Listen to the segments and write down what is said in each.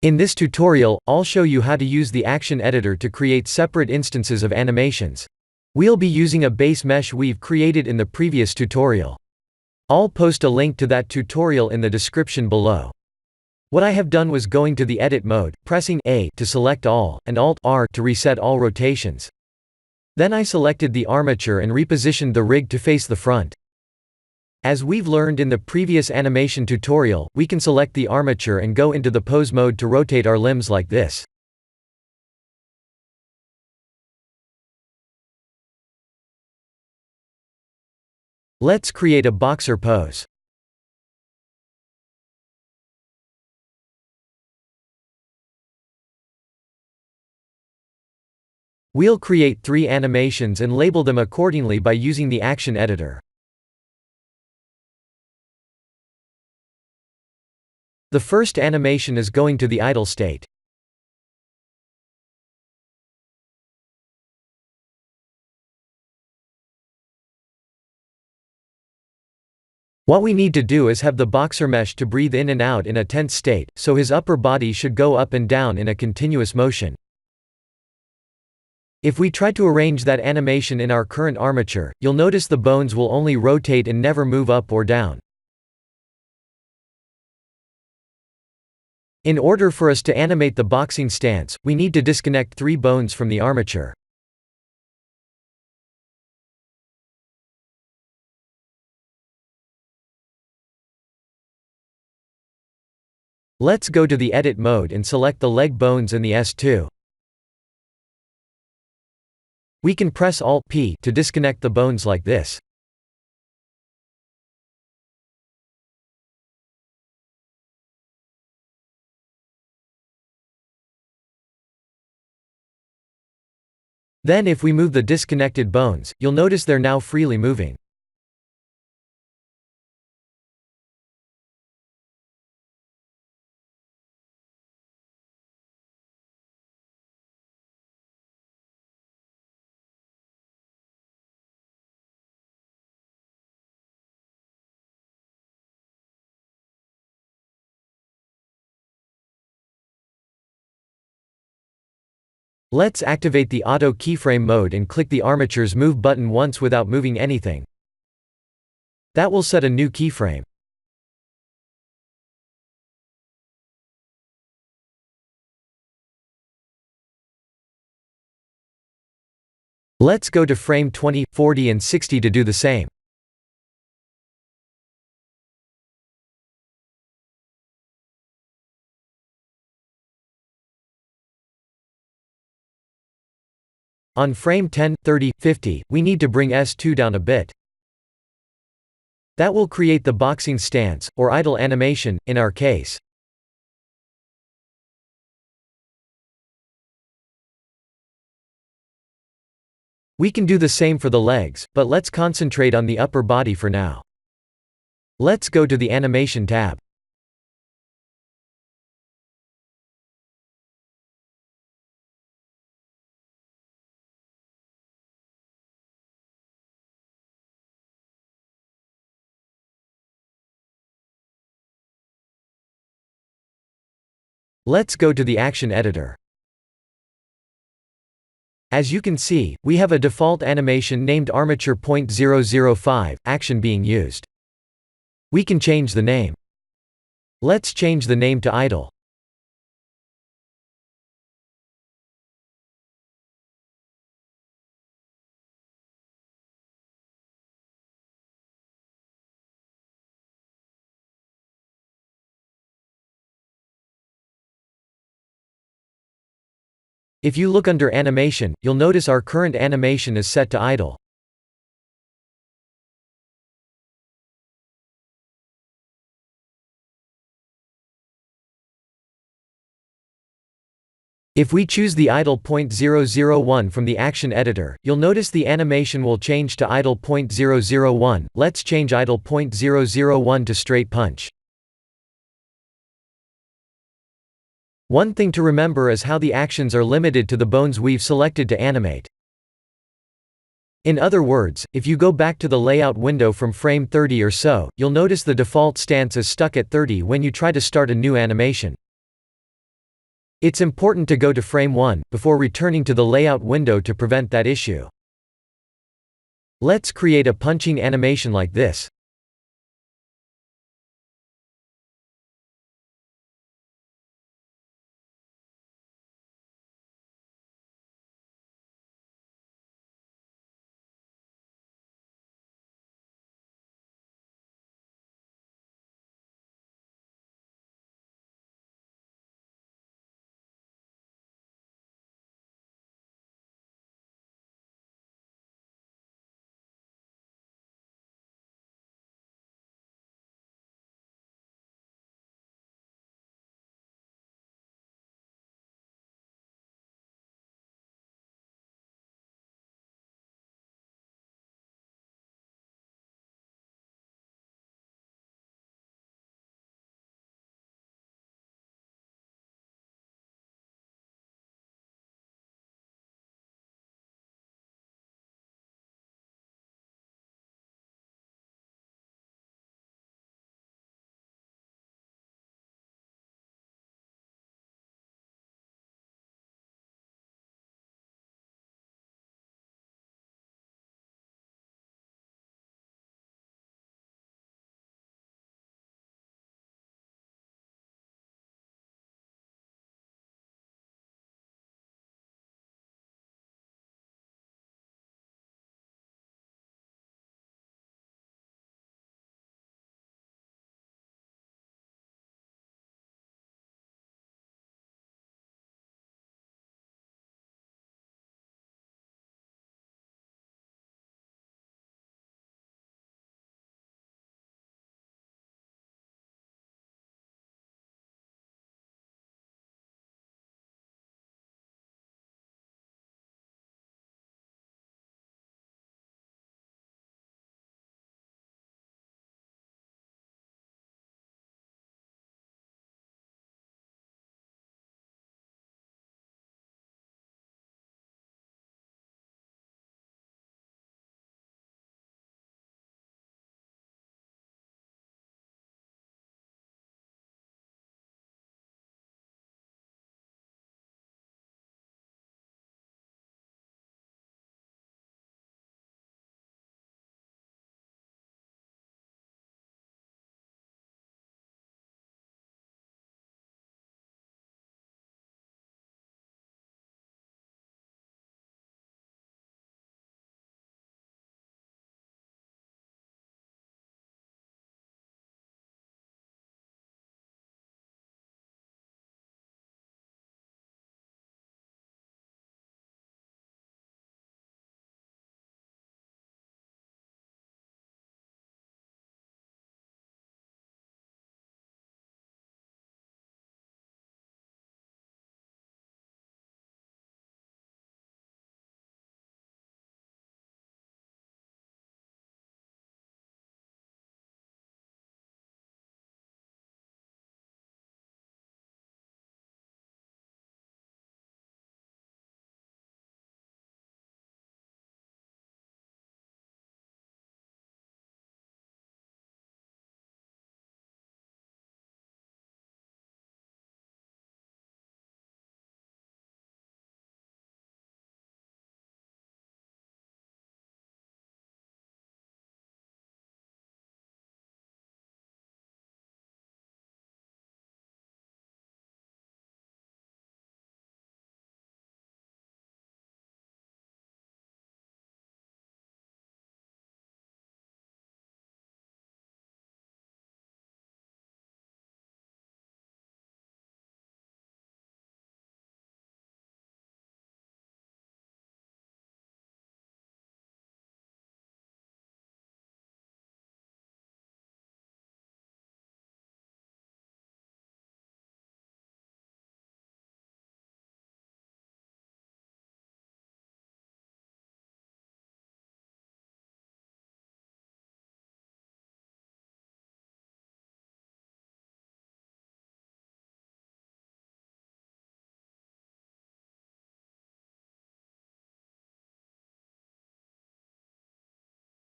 In this tutorial, I'll show you how to use the action editor to create separate instances of animations. We'll be using a base mesh we've created in the previous tutorial. I'll post a link to that tutorial in the description below. What I have done was going to the edit mode, pressing A to select all, and Alt-R to reset all rotations. Then I selected the armature and repositioned the rig to face the front. As we've learned in the previous animation tutorial, we can select the armature and go into the pose mode to rotate our limbs like this. Let's create a boxer pose. We'll create 3 animations and label them accordingly by using the action editor. The first animation is going to the idle state. What we need to do is have the boxer mesh to breathe in and out in a tense state, so his upper body should go up and down in a continuous motion. If we try to arrange that animation in our current armature, you'll notice the bones will only rotate and never move up or down. In order for us to animate the boxing stance, we need to disconnect 3 bones from the armature. Let's go to the edit mode and select the leg bones and the S2. We can press Alt-P to disconnect the bones like this. Then if we move the disconnected bones, you'll notice they're now freely moving. Let's activate the auto keyframe mode and click the armature's move button once without moving anything. That will set a new keyframe. Let's go to frame 20, 40 and 60 to do the same. On frame 10, 30, 50, we need to bring S2 down a bit. That will create the boxing stance, or idle animation, in our case. We can do the same for the legs, but let's concentrate on the upper body for now. Let's go to the Animation tab. Let's go to the action editor. As you can see, we have a default animation named armature.005, action being used. We can change the name. Let's change the name to idle. If you look under animation, you'll notice our current animation is set to idle. If we choose the idle.001 from the action editor, you'll notice the animation will change to idle.001. Let's change idle.001 to straight punch. One thing to remember is how the actions are limited to the bones we've selected to animate. In other words, if you go back to the layout window from frame 30 or so, you'll notice the default stance is stuck at 30 when you try to start a new animation. It's important to go to frame 1, before returning to the layout window to prevent that issue. Let's create a punching animation like this.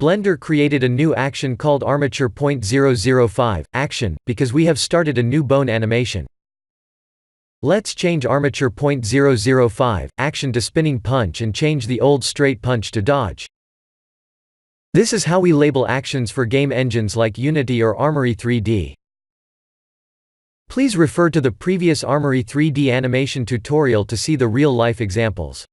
Blender created a new action called armature.005 action, because we have started a new bone animation. Let's change armature .005, action to spinning punch and change the old straight punch to dodge. This is how we label actions for game engines like Unity or Armory 3D. Please refer to the previous Armory 3D animation tutorial to see the real-life examples.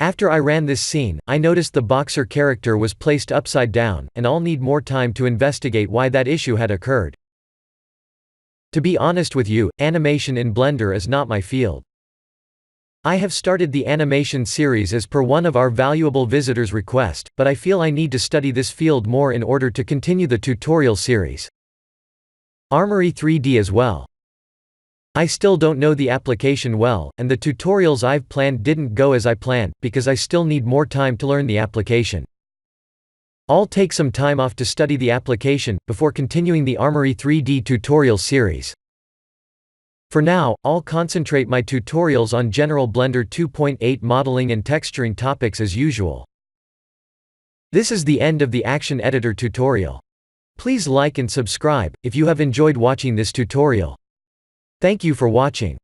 After I ran this scene, I noticed the boxer character was placed upside down, and I'll need more time to investigate why that issue had occurred. To be honest with you, animation in Blender is not my field. I have started the animation series as per one of our valuable visitors' request, but I feel I need to study this field more in order to continue the tutorial series. Armory 3D as well. I still don't know the application well, and the tutorials I've planned didn't go as I planned, because I still need more time to learn the application. I'll take some time off to study the application, before continuing the Armory 3D tutorial series. For now, I'll concentrate my tutorials on general Blender 2.8 modeling and texturing topics as usual. This is the end of the Action Editor tutorial. Please like and subscribe, if you have enjoyed watching this tutorial. Thank you for watching.